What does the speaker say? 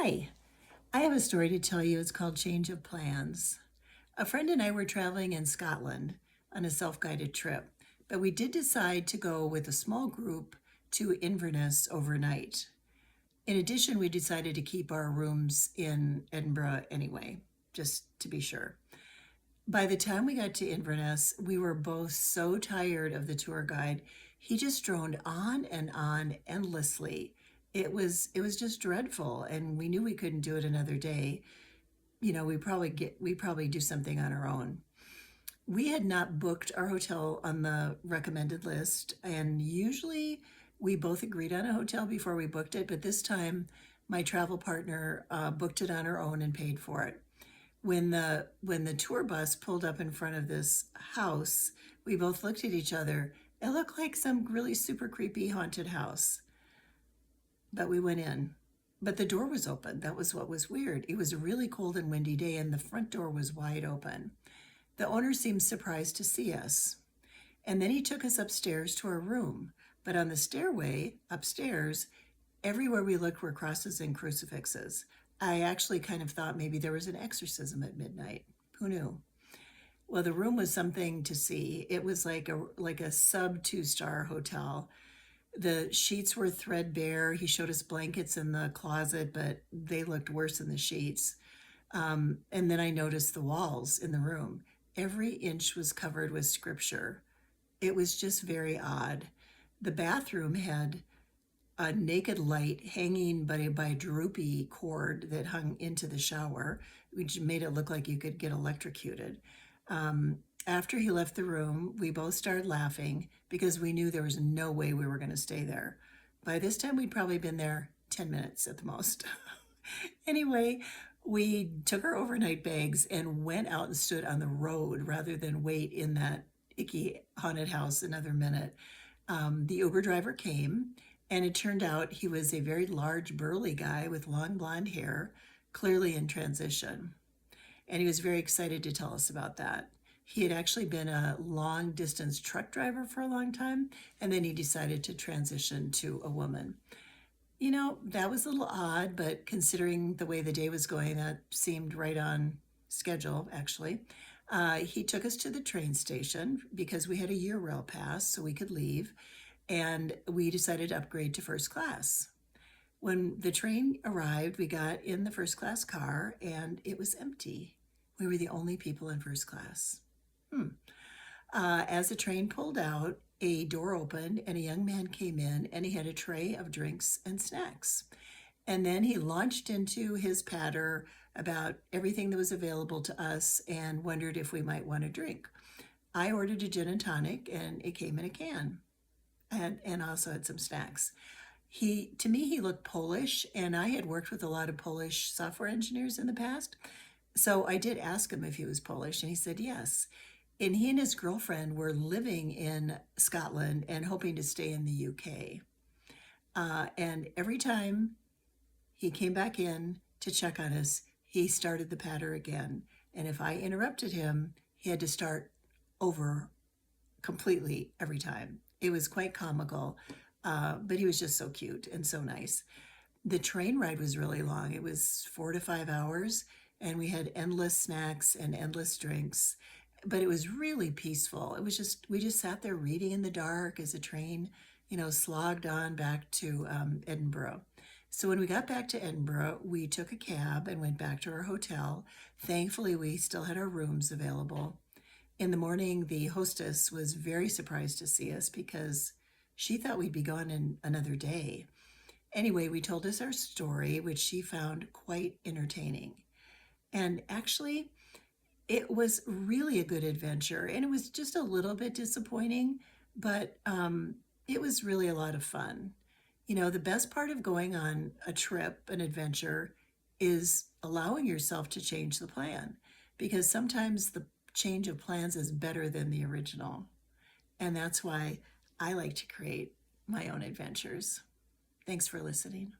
Hi, I have a story to tell you. It's called Change of Plans. A friend and I were traveling in Scotland on a self guided trip, but we did decide to go with a small group to Inverness overnight. In addition, we decided to keep our rooms in Edinburgh anyway, just to be sure. By the time we got to Inverness, we were both so tired of the tour guide. He just droned on and on endlessly. It was just dreadful, and we knew we couldn't do it another day. We probably do something on our own. We had not booked our hotel on the recommended list, and usually we both agreed on a hotel before we booked it, but this time my travel partner booked it on her own and paid for it. When the tour bus pulled up in front of this house, we both looked at each other. It looked like some really super creepy haunted house, but we went in. But the door was open. That was what was weird. It was a really cold and windy day, and the front door was wide open. The owner seemed surprised to see us. And then he took us upstairs to our room. But on the stairway upstairs, everywhere we looked were crosses and crucifixes. I actually kind of thought maybe there was an exorcism at midnight. Who knew? Well, the room was something to see. It was like a sub 2-star hotel. The sheets were threadbare. He showed us blankets in the closet, but they looked worse than the sheets. And then I noticed the walls in the room. Every inch was covered with scripture. It was just very odd. The bathroom had a naked light hanging by a droopy cord that hung into the shower, which made it look like you could get electrocuted. After he left the room, we both started laughing because we knew there was no way we were going to stay there. By this time, we'd probably been there 10 minutes at the most. Anyway, we took our overnight bags and went out and stood on the road rather than wait in that icky haunted house another minute. The Uber driver came, and it turned out he was a very large, burly guy with long blonde hair, clearly in transition. And he was very excited to tell us about that. He had actually been a long distance truck driver for a long time, and then he decided to transition to a woman. That was a little odd, but considering the way the day was going, that seemed right on schedule, actually. He took us to the train station because we had a year rail pass, so we could leave, and we decided to upgrade to first class. When the train arrived, we got in the first class car, and it was empty. We were the only people in first class. As the train pulled out, a door opened and a young man came in, and he had a tray of drinks and snacks. And then he launched into his patter about everything that was available to us and wondered if we might want a drink. I ordered a gin and tonic, and it came in a can, and also had some snacks. To me, he looked Polish, and I had worked with a lot of Polish software engineers in the past. So I did ask him if he was Polish, and he said yes. And he and his girlfriend were living in Scotland and hoping to stay in the UK. And every time he came back in to check on us, he started the patter again. And if I interrupted him, he had to start over completely every time. It was quite comical, but he was just so cute and so nice. The train ride was really long. It was 4 to 5 hours, and we had endless snacks and endless drinks, but it was really peaceful. We just sat there reading in the dark as the train, slogged on back to Edinburgh. So when we got back to Edinburgh, we took a cab and went back to our hotel. Thankfully, we still had our rooms available. In the morning, the hostess was very surprised to see us because she thought we'd be gone in another day. Anyway, we told us our story, which she found quite entertaining. And actually, it was really a good adventure, and it was just a little bit disappointing, but it was really a lot of fun. The best part of going on a trip, an adventure, is allowing yourself to change the plan, because sometimes the change of plans is better than the original. And that's why I like to create my own adventures. Thanks for listening.